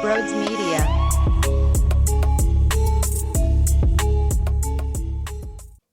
Brodes Media.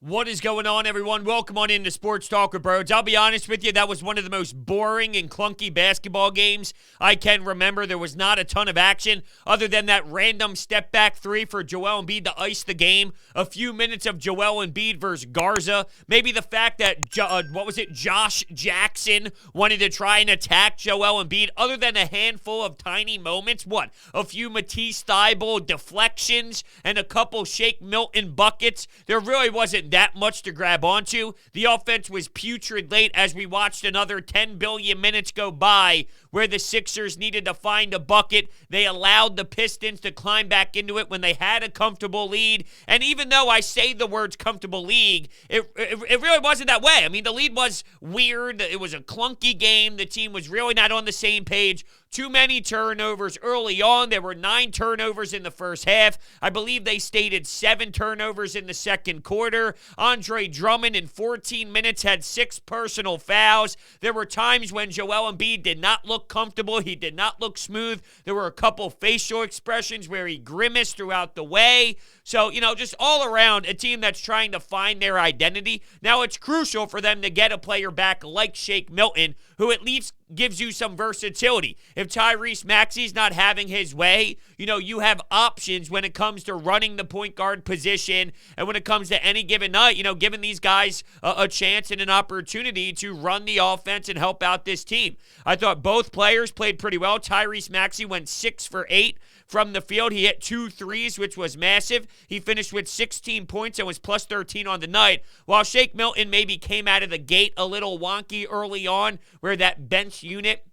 What is going on, everyone? Welcome on into Sports Talk with Brodes. I'll be honest with you, that was one of the most boring and clunky basketball games I can remember. There was not a ton of action other than that random step-back three for Joel Embiid to ice the game. A few minutes of Joel Embiid versus Garza. Maybe the fact that, Josh Jackson wanted to try and attack Joel Embiid. Other than a handful of tiny moments, a few Matisse Thybulle deflections and a couple Shake Milton buckets. There really wasn't that much to grab onto. The offense was putrid late as we watched another 10 billion minutes go by where the Sixers needed to find a bucket. They allowed the Pistons to climb back into it when they had a comfortable lead. And even though I say the words comfortable lead, it really wasn't that way. I mean, the lead was weird. It was a clunky game. The team was really not on the same page. Too many turnovers early on. There were 9 turnovers in the first half. I believe they stated 7 turnovers in the second quarter. Andre Drummond in 14 minutes had 6 personal fouls. There were times when Joel Embiid did not look comfortable. He did not look smooth. There were a couple facial expressions where he grimaced throughout the way. So, just all around a team that's trying to find their identity. Now, it's crucial for them to get a player back like Shake Milton, who at least gives you some versatility. If Tyrese Maxey's not having his way, you have options when it comes to running the point guard position and when it comes to any given night, giving these guys a chance and an opportunity to run the offense and help out this team. I thought both players played pretty well. Tyrese Maxey went 6 for 8 from the field. He hit 2 threes, which was massive. He finished with 16 points and was plus 13 on the night, while Shake Milton maybe came out of the gate a little wonky early on, where that bench unit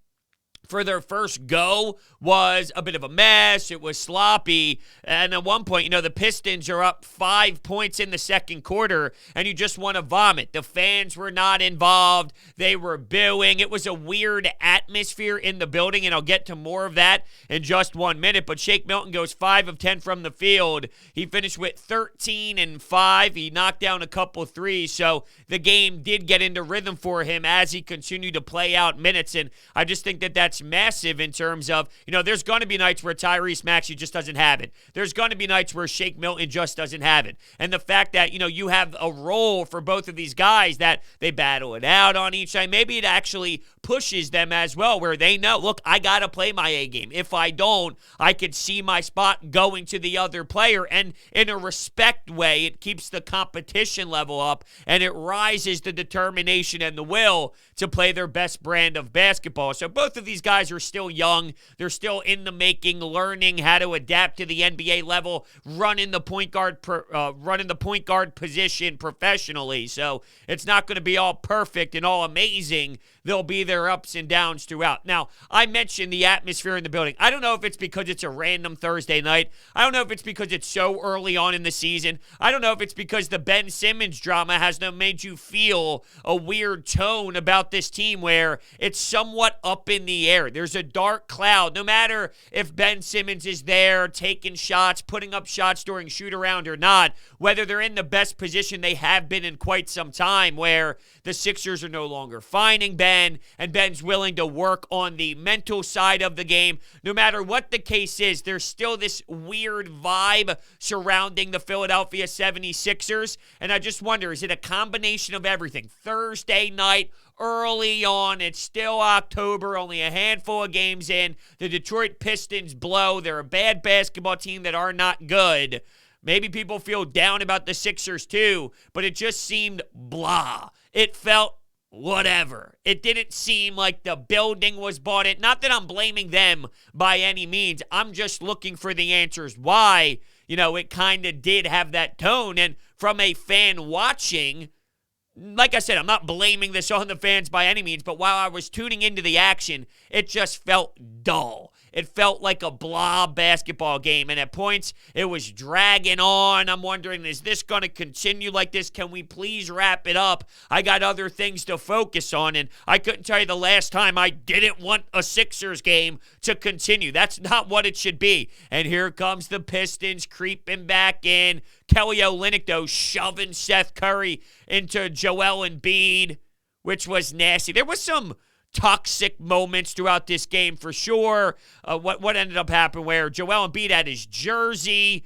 for their first go was a bit of a mess. It was sloppy. And at one point, the Pistons are up 5 points in the second quarter, and you just want to vomit. The fans were not involved. They were booing. It was a weird atmosphere in the building, and I'll get to more of that in just 1 minute. But Shake Milton goes 5 of 10 from the field. He finished with 13 and 5. He knocked down a couple threes, so the game did get into rhythm for him as he continued to play out minutes, and I just think that that's massive in terms of, there's going to be nights where Tyrese Maxey just doesn't have it. There's going to be nights where Shake Milton just doesn't have it. And the fact that, you have a role for both of these guys that they battle it out on each side, maybe it actually pushes them as well, where they know, look, I got to play my A game. If I don't, I could see my spot going to the other player. And in a respect way, it keeps the competition level up and it rises the determination and the will to play their best brand of basketball. So both of these guys are still young. They're still in the making, learning how to adapt to the NBA level, running the point guard position professionally. So it's not going to be all perfect and all amazing. There'll be their ups and downs throughout. Now, I mentioned the atmosphere in the building. I don't know if it's because it's a random Thursday night. I don't know if it's because it's so early on in the season. I don't know if it's because the Ben Simmons drama has made you feel a weird tone about this team where it's somewhat up in the air. There's a dark cloud. No matter if Ben Simmons is there taking shots, putting up shots during shoot-around or not, whether they're in the best position they have been in quite some time, where the Sixers are no longer finding Ben, and Ben's willing to work on the mental side of the game. No matter what the case is, there's still this weird vibe surrounding the Philadelphia 76ers, and I just wonder, is it a combination of everything? Thursday night, early on, it's still October, only a handful of games in. The Detroit Pistons blow. They're a bad basketball team that are not good. Maybe people feel down about the Sixers too, but it just seemed blah. It felt whatever. It didn't seem like the building was bought in. Not that I'm blaming them by any means. I'm just looking for the answers why, it kind of did have that tone. And from a fan watching, like I said, I'm not blaming this on the fans by any means, but while I was tuning into the action, it just felt dull. It felt like a blah basketball game, and at points, it was dragging on. I'm wondering, is this going to continue like this? Can we please wrap it up? I got other things to focus on, and I couldn't tell you the last time I didn't want a Sixers game to continue. That's not what it should be. And here comes the Pistons creeping back in. Kelly Olynyk, though, shoving Steph Curry into Joel Embiid, which was nasty. There was some toxic moments throughout this game for sure. What ended up happening where Joel Embiid had his jersey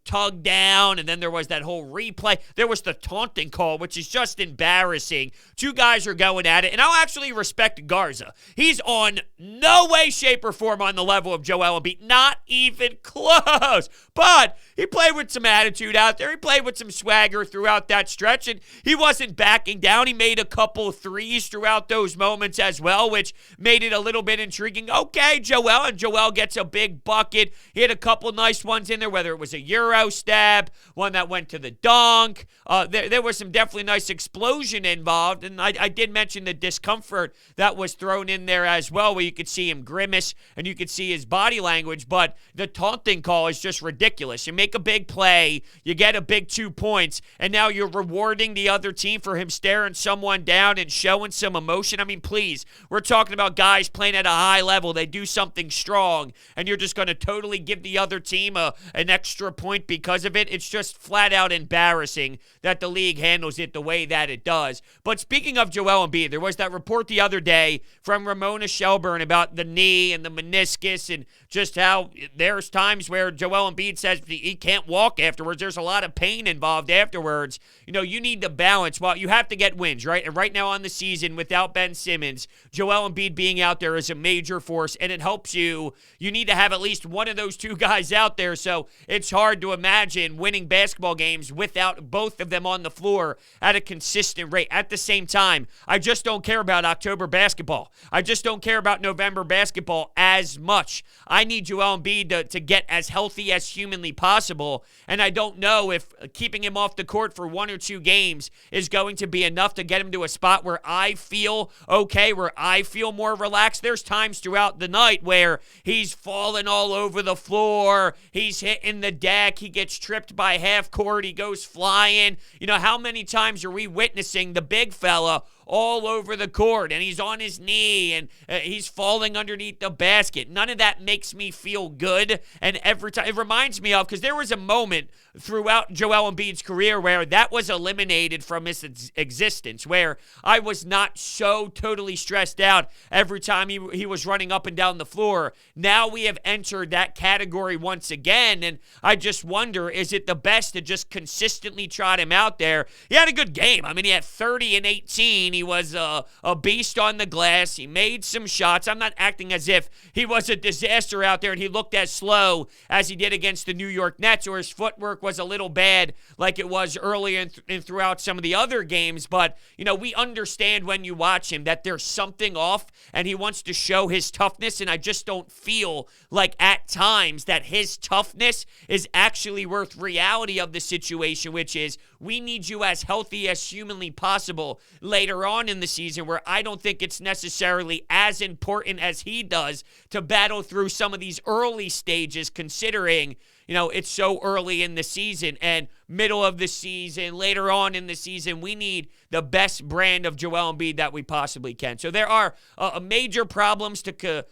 tugged down, and then there was that whole replay. There was the taunting call, which is just embarrassing. Two guys are going at it, and I'll actually respect Garza. He's on no way, shape, or form on the level of Joel Embiid. Not even close. But he played with some attitude out there. He played with some swagger throughout that stretch, and he wasn't backing down. He made a couple threes throughout those moments as well, which made it a little bit intriguing. Okay, Joel, and Joel gets a big bucket. He had a couple nice ones in there, whether it was a Euro stab, one that went to the dunk. There was some definitely nice explosion involved, and I did mention the discomfort that was thrown in there as well, where you could see him grimace and you could see his body language, but the taunting call is just ridiculous. You make a big play, you get a big 2 points, and now you're rewarding the other team for him staring someone down and showing some emotion. I mean, please, we're talking about guys playing at a high level. They do something strong, and you're just going to totally give the other team an extra point because of it. It's just flat out embarrassing that the league handles it the way that it does. But speaking of Joel Embiid, there was that report the other day from Ramona Shelburne about the knee and the meniscus and just how there's times where Joel Embiid says he can't walk afterwards. There's a lot of pain involved afterwards. You know, you need to balance. Well, you have to get wins, right? And right now on the season, without Ben Simmons, Joel Embiid being out there is a major force, and it helps you. You need to have at least one of those two guys out there, so it's hard to imagine winning basketball games without both of them on the floor at a consistent rate. At the same time, I just don't care about October basketball. I just don't care about November basketball as much. I need Joel Embiid to get as healthy as humanly possible, and I don't know if keeping him off the court for 1 or 2 games is going to be enough to get him to a spot where I feel okay, where I feel more relaxed. There's times throughout the night where he's falling all over the floor, he's hitting the deck, he gets tripped by half court, he goes flying. You know, how many times are we witnessing the big fella all over the court, and he's on his knee, and he's falling underneath the basket? None of that makes me feel good, and every time, it reminds me of, because there was a moment throughout Joel Embiid's career where that was eliminated from his existence, where I was not so totally stressed out every time he was running up and down the floor. Now we have entered that category once again, and I just wonder, is it the best to just consistently trot him out there? He had a good game. I mean, he had 30 and 18. He was a beast on the glass. He made some shots. I'm not acting as if he was a disaster out there and he looked as slow as he did against the New York Nets, or his footwork was a little bad like it was earlier and throughout some of the other games. But, you know, we understand when you watch him that there's something off and he wants to show his toughness, and I just don't feel like at times that his toughness is actually worth reality of the situation, which is we need you as healthy as humanly possible later on in the season, where I don't think it's necessarily as important as he does to battle through some of these early stages, considering, you know, it's so early in the season and middle of the season, later on in the season. We need the best brand of Joel Embiid that we possibly can. So there are major problems to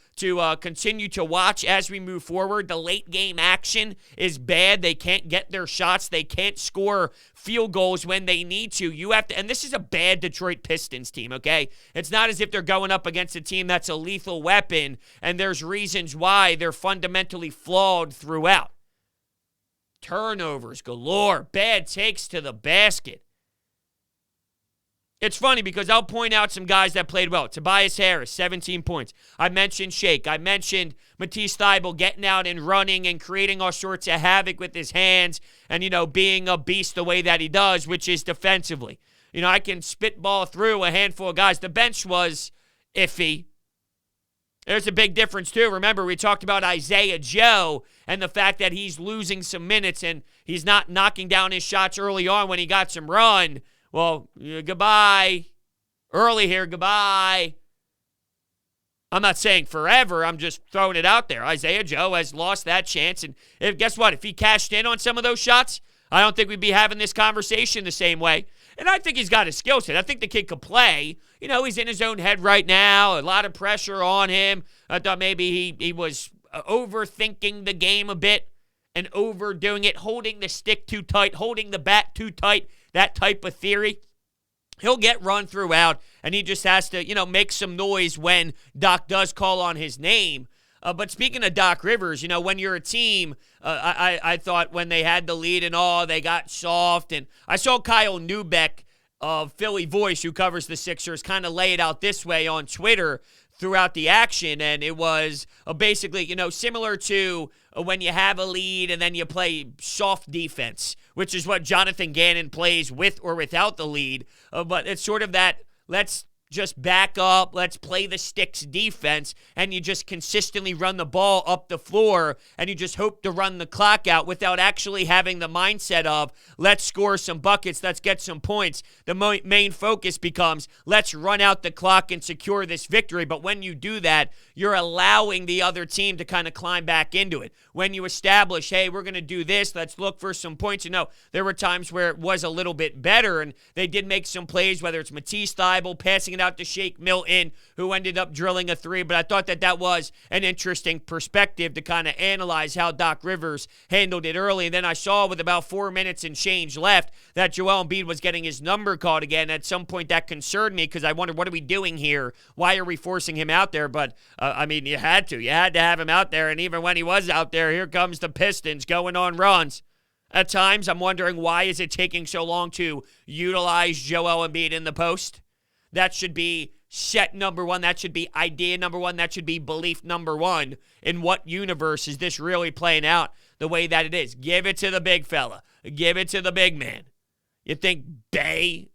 continue to watch as we move forward. The late game action is bad. They can't get their shots. They can't score field goals when they need to. You have to, and this is a bad Detroit Pistons team, okay? It's not as if they're going up against a team that's a lethal weapon, and there's reasons why they're fundamentally flawed throughout. Turnovers galore, bad takes to the basket. It's funny because I'll point out some guys that played well. Tobias Harris, 17 points. I mentioned Shake. I mentioned Matisse Thybulle getting out and running and creating all sorts of havoc with his hands and, you know, being a beast the way that he does, which is defensively. You know, I can spitball through a handful of guys. The bench was iffy. There's a big difference, too. Remember, we talked about Isaiah Joe and the fact that he's losing some minutes and he's not knocking down his shots early on when he got some run. Well, goodbye. Early here, goodbye. I'm not saying forever. I'm just throwing it out there. Isaiah Joe has lost that chance. And guess what? If he cashed in on some of those shots, I don't think we'd be having this conversation the same way. And I think he's got a skill set. I think the kid could play. You know, he's in his own head right now. A lot of pressure on him. I thought maybe he was overthinking the game a bit and overdoing it, holding the stick too tight, holding the bat too tight, that type of theory. He'll get run throughout, and he just has to, make some noise when Doc does call on his name. But speaking of Doc Rivers, when you're a team, I thought when they had the lead and all, they got soft. And I saw Kyle Neubeck of Philly Voice, who covers the Sixers, kind of lay it out this way on Twitter throughout the action. And it was basically, similar to when you have a lead and then you play soft defense, which is what Jonathan Gannon plays with or without the lead. But it's sort of that, let's just back up, let's play the sticks defense, and you just consistently run the ball up the floor, and you just hope to run the clock out without actually having the mindset of, let's score some buckets, let's get some points. The main focus becomes, let's run out the clock and secure this victory. But when you do that, you're allowing the other team to kind of climb back into it. When you establish, hey, we're going to do this, let's look for some points. There were times where it was a little bit better, and they did make some plays, whether it's Matisse Thybulle passing it out to Shake Milton, who ended up drilling a three. But I thought that was an interesting perspective to kind of analyze how Doc Rivers handled it early. And then I saw with about 4 minutes and change left that Joel Embiid was getting his number called again. At some point that concerned me because I wondered, what are we doing here? Why are we forcing him out there? But, you had to. You had to have him out there. And even when he was out there, here comes the Pistons going on runs. At times, I'm wondering, why is it taking so long to utilize Joel Embiid in the post? That should be set number one. That should be idea number one. That should be belief number one. In what universe is this really playing out the way that it is? Give it to the big fella. Give it to the big man. You think Bay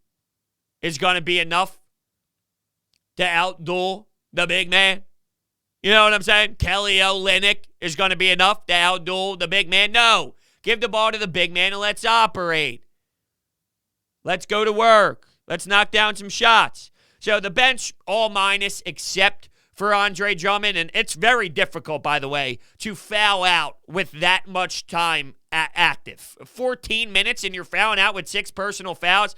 is going to be enough to outduel the big man? You know what I'm saying? Kelly Olynyk is going to be enough to outduel the big man? No. Give the ball to the big man and let's operate. Let's go to work. Let's knock down some shots. So the bench, all minus, except for Andre Drummond. And it's very difficult, by the way, to foul out with that much time active. 14 minutes and you're fouling out with 6 personal fouls.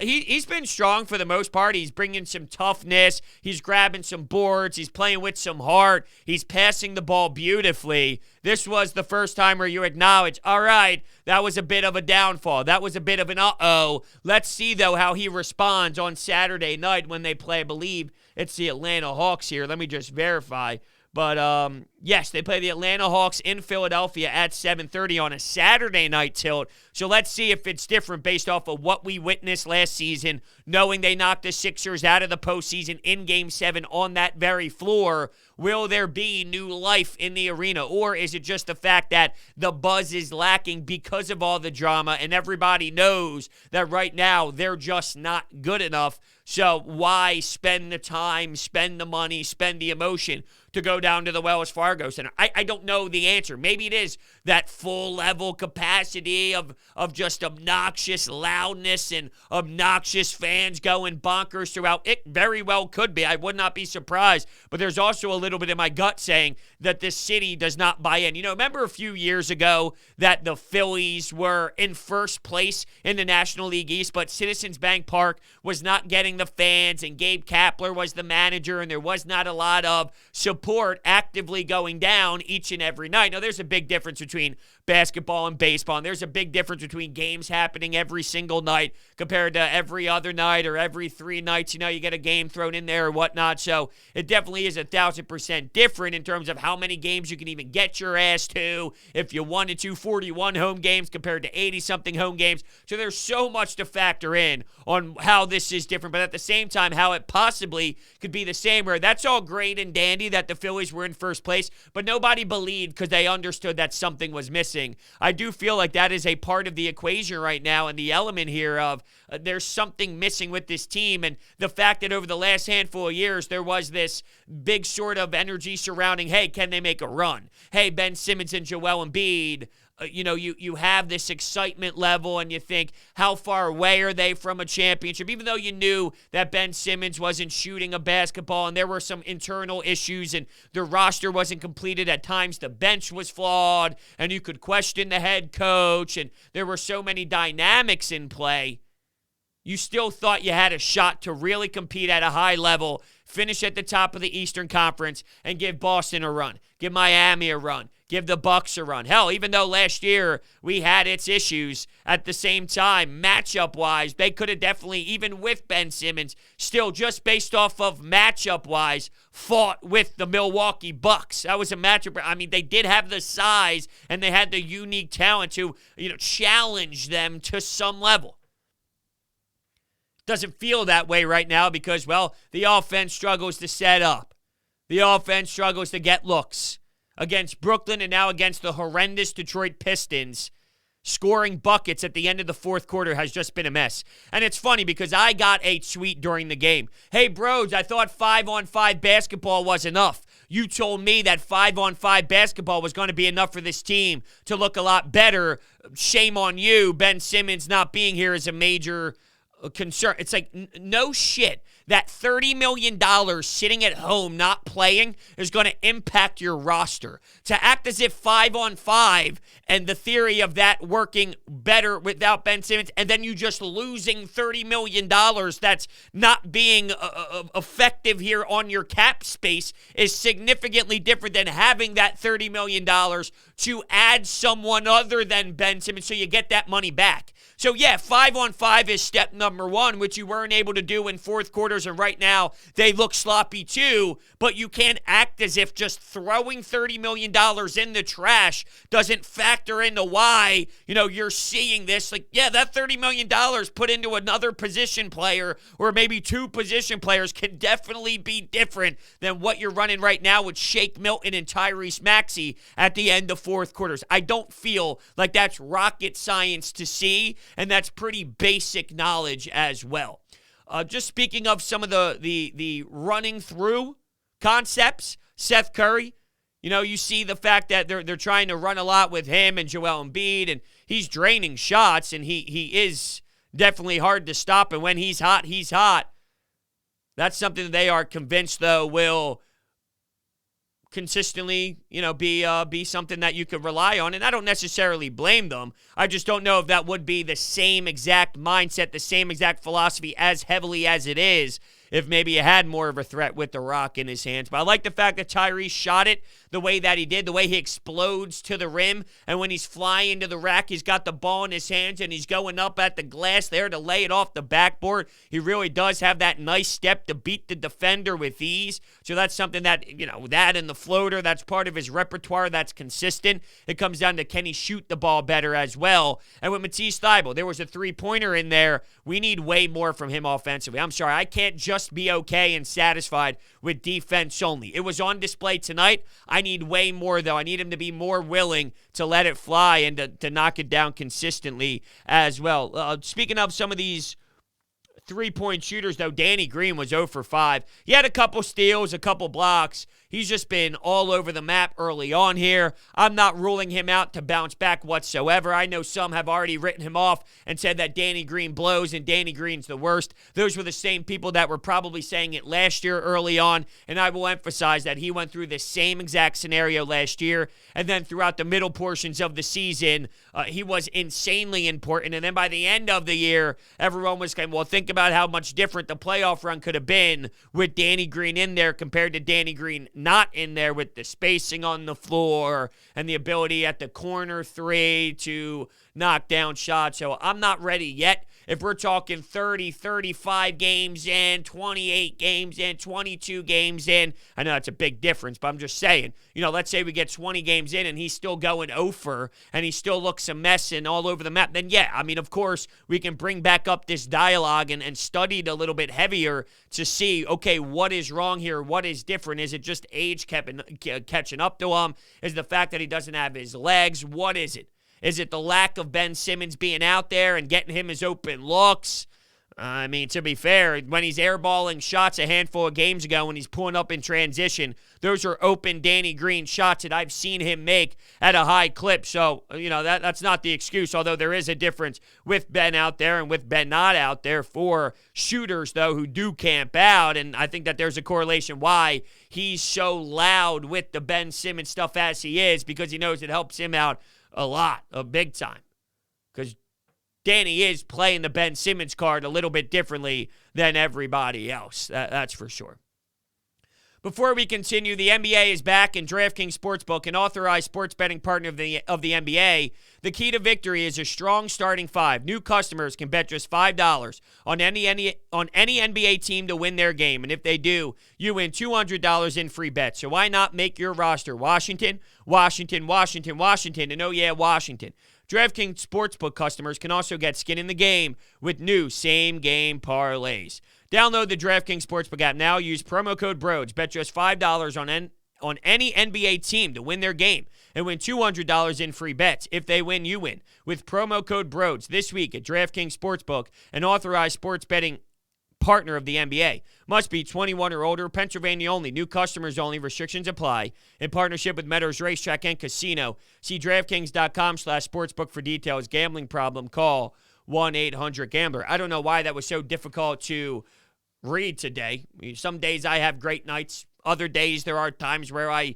He's been strong for the most part. He's bringing some toughness. He's grabbing some boards. He's playing with some heart. He's passing the ball beautifully. This was the first time where you acknowledge, all right, that was a bit of a downfall. That was a bit of an uh-oh. Let's see, though, how he responds on Saturday night when they play, I believe it's the Atlanta Hawks here. Let me just verify. But, yes, they play the Atlanta Hawks in Philadelphia at 7:30 on a Saturday night tilt. So let's see if it's different based off of what we witnessed last season, knowing they knocked the Sixers out of the postseason in Game 7 on that very floor. Will there be new life in the arena, or is it just the fact that the buzz is lacking because of all the drama and everybody knows that right now they're just not good enough? So why spend the time, spend the money, spend the emotion to go down to the Wells Fargo Center? I don't know the answer. Maybe it is that full level capacity of just obnoxious loudness and obnoxious fans going bonkers throughout. It very well could be. I would not be surprised. But there's also a little bit in my gut saying that this city does not buy in. Remember a few years ago that the Phillies were in first place in the National League East, but Citizens Bank Park was not getting the fans, and Gabe Kapler was the manager, and there was not a lot of support actively going down each and every night. Now, there's a big difference between basketball and baseball, and there's a big difference between games happening every single night compared to every other night or every 3 nights. You get a game thrown in there or whatnot. So it definitely is 1,000% different in terms of how many games you can even get your ass to. If you wanted to, 41 home games compared to 80-something home games. So there's so much to factor in on how this is different, but at the same time, how it possibly could be the same, where that's all great and dandy that the Phillies were in first place, but nobody believed because they understood that something was missing. I do feel like that is a part of the equation right now, and the element here of there's something missing with this team, and the fact that over the last handful of years there was this big sort of energy surrounding, hey, can they make a run? Hey, Ben Simmons and Joel Embiid, you have this excitement level, and you think, how far away are they from a championship? Even though you knew that Ben Simmons wasn't shooting a basketball, and there were some internal issues, and the roster wasn't completed at times, the bench was flawed, and you could question the head coach, and there were so many dynamics in play. you still thought you had a shot to really compete at a high level, finish at the top of the Eastern Conference, and give Boston a run, give Miami a run, give the Bucks a run. Hell, even though last year we had its issues, at the same time, matchup-wise, they could have definitely, even with Ben Simmons, still just based off of matchup-wise, fought with the Milwaukee Bucks. That was a matchup. I mean, they did have the size, and they had the unique talent to, challenge them to some level. Doesn't feel that way right now because, well, the offense struggles to set up. The offense struggles to get looks. Against Brooklyn and now against the horrendous Detroit Pistons, scoring buckets at the end of the fourth quarter has just been a mess. And it's funny because I got a tweet during the game. Hey, Brodes, I thought 5-on-5 basketball was enough. You told me that 5-on-5 basketball was going to be enough for this team to look a lot better. Shame on you. Ben Simmons not being here is a major concern. It's like, no shit. That $30 million sitting at home not playing is going to impact your roster. To act as if 5-on-5 and the theory of that working better without Ben Simmons and then you just losing $30 million that's not being effective here on your cap space is significantly different than having that $30 million to add someone other than Ben Simmons so you get that money back. So, yeah, 5-on-5 is step number one, which you weren't able to do in fourth quarters, and right now they look sloppy too, but you can't act as if just throwing $30 million in the trash doesn't factor into why, you're seeing this. Like, yeah, that $30 million put into another position player or maybe two position players can definitely be different than what you're running right now with Shake Milton and Tyrese Maxey at the end of fourth quarters. I don't feel like that's rocket science to see, and that's pretty basic knowledge as well. Just speaking of some of the running through concepts, Steph Curry, you see the fact that they're trying to run a lot with him and Joel Embiid, and he's draining shots, and he is definitely hard to stop, and when he's hot, he's hot. That's something that they are convinced, though, will consistently, be something that you could rely on. And I don't necessarily blame them. I just don't know if that would be the same exact mindset, the same exact philosophy as heavily as it is if maybe he had more of a threat with the rock in his hands. But I like the fact that Tyrese shot it the way that he did, the way he explodes to the rim, and when he's flying to the rack, he's got the ball in his hands, and he's going up at the glass there to lay it off the backboard. He really does have that nice step to beat the defender with ease. So that's something that, that and the floater, that's part of his repertoire that's consistent. It comes down to, can he shoot the ball better as well? And with Matisse Thybulle, there was a three-pointer in there. We need way more from him offensively. I'm sorry, I can't just be okay and satisfied with defense only. It was on display tonight. I need way more, though. I need him to be more willing to let it fly and to knock it down consistently as well. Speaking of some of these three-point shooters, though, Danny Green was 0 for 5. He had a couple steals, a couple blocks. He's just been all over the map early on here. I'm not ruling him out to bounce back whatsoever. I know some have already written him off and said that Danny Green blows and Danny Green's the worst. Those were the same people that were probably saying it last year early on, and I will emphasize that he went through the same exact scenario last year, and then throughout the middle portions of the season, he was insanely important, and then by the end of the year, everyone was saying, well, think about how much different the playoff run could have been with Danny Green in there compared to Danny Green not in there, with the spacing on the floor and the ability at the corner three to knock down shots. So I'm not ready yet. If we're talking 30, 35 games in, 28 games in, 22 games in, I know that's a big difference, but I'm just saying, let's say we get 20 games in and he's still going 0 for, and he still looks a mess and all over the map, then yeah, of course, we can bring back up this dialogue and study it a little bit heavier to see, okay, what is wrong here? What is different? Is it just age catching up to him? Is it the fact that he doesn't have his legs? What is it? Is it the lack of Ben Simmons being out there and getting him his open looks? To be fair, when he's airballing shots a handful of games ago when he's pulling up in transition, those are open Danny Green shots that I've seen him make at a high clip. So, that's not the excuse, although there is a difference with Ben out there and with Ben not out there for shooters, though, who do camp out. And I think that there's a correlation why he's so loud with the Ben Simmons stuff as he is, because he knows it helps him out a lot, a big time. Because Danny is playing the Ben Simmons card a little bit differently than everybody else. That's for sure. Before we continue, the NBA is back, and DraftKings Sportsbook, an authorized sports betting partner of the NBA. The key to victory is a strong starting five. New customers can bet just $5 on any NBA team to win their game, and if they do, you win $200 in free bets. So why not make your roster Washington, Washington, Washington, Washington, and oh yeah, Washington. DraftKings Sportsbook customers can also get skin in the game with new same-game parlays. Download the DraftKings Sportsbook app now. Use promo code Brodes. Bet just $5 on any NBA team to win their game and win $200 in free bets. If they win, you win. With promo code Brodes this week at DraftKings Sportsbook, an authorized sports betting partner of the NBA. Must be 21 or older. Pennsylvania only. New customers only. Restrictions apply. In partnership with Meadows Racetrack and Casino. See DraftKings.com/sportsbook for details. Gambling problem? Call 1-800-GAMBLER. I don't know why that was so difficult to read today. Some days I have great nights. Other days there are times where I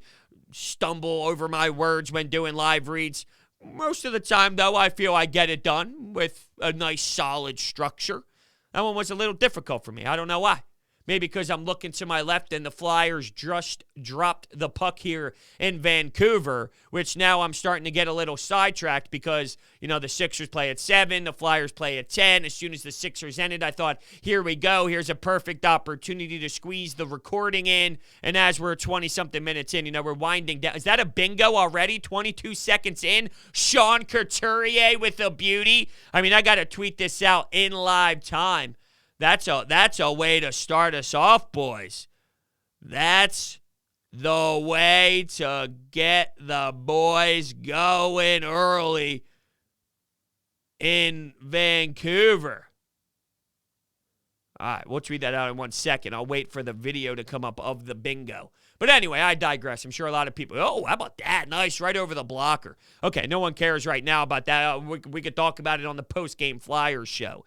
stumble over my words when doing live reads. Most of the time, though, I feel I get it done with a nice, solid structure. That one was a little difficult for me. I don't know why. Maybe because I'm looking to my left and the Flyers just dropped the puck here in Vancouver, which now I'm starting to get a little sidetracked because, the Sixers play at 7, the Flyers play at 10. As soon as the Sixers ended, I thought, here we go. Here's a perfect opportunity to squeeze the recording in. And as we're 20-something minutes in, we're winding down. Is that a bingo already? 22 seconds in? Sean Couturier with a beauty. I got to tweet this out in live time. That's a way to start us off, boys. That's the way to get the boys going early in Vancouver. All right, we'll tweet that out in 1 second. I'll wait for the video to come up of the bingo. But anyway, I digress. I'm sure a lot of people, how about that? Nice, right over the blocker. Okay, no one cares right now about that. We could talk about it on the post-game Flyers show.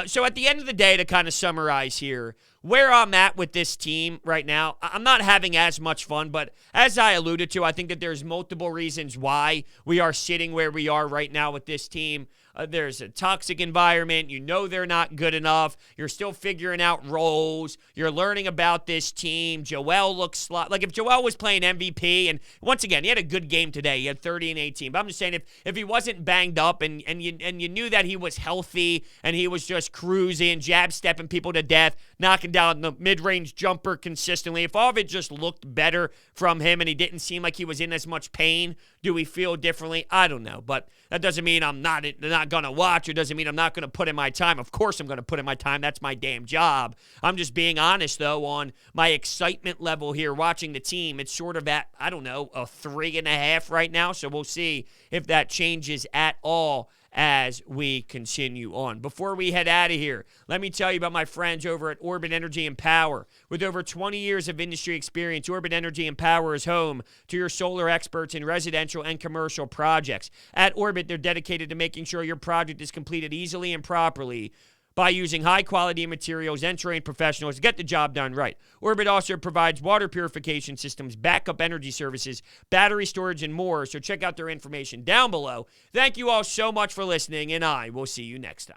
So at the end of the day, to kind of summarize here, where I'm at with this team right now, I'm not having as much fun, but as I alluded to, I think that there's multiple reasons why we are sitting where we are right now with this team. There's a toxic environment. They're not good enough. You're still figuring out roles. You're learning about this team. Joel looks like if Joel was playing MVP, and once again, he had a good game today. He had 30 and 18. But I'm just saying, if he wasn't banged up and you knew that he was healthy and he was just cruising, jab-stepping people to death, knocking down the mid-range jumper consistently, if all of it just looked better from him and he didn't seem like he was in as much pain, do we feel differently? I don't know. But that doesn't mean I'm not going to watch. It doesn't mean I'm not going to put in my time. Of course I'm going to put in my time. That's my damn job. I'm just being honest, though, on my excitement level here watching the team. It's sort of at, a 3.5 right now. So we'll see if that changes at all as we continue on. Before we head out of here, let me tell you about my friends over at Orbit Energy and Power. With over 20 years of industry experience, Orbit Energy and Power is home to your solar experts in residential and commercial projects. At Orbit, they're dedicated to making sure your project is completed easily and properly by using high-quality materials and trained professionals to get the job done right. Orbit also provides water purification systems, backup energy services, battery storage, and more, so check out their information down below. Thank you all so much for listening, and I will see you next time.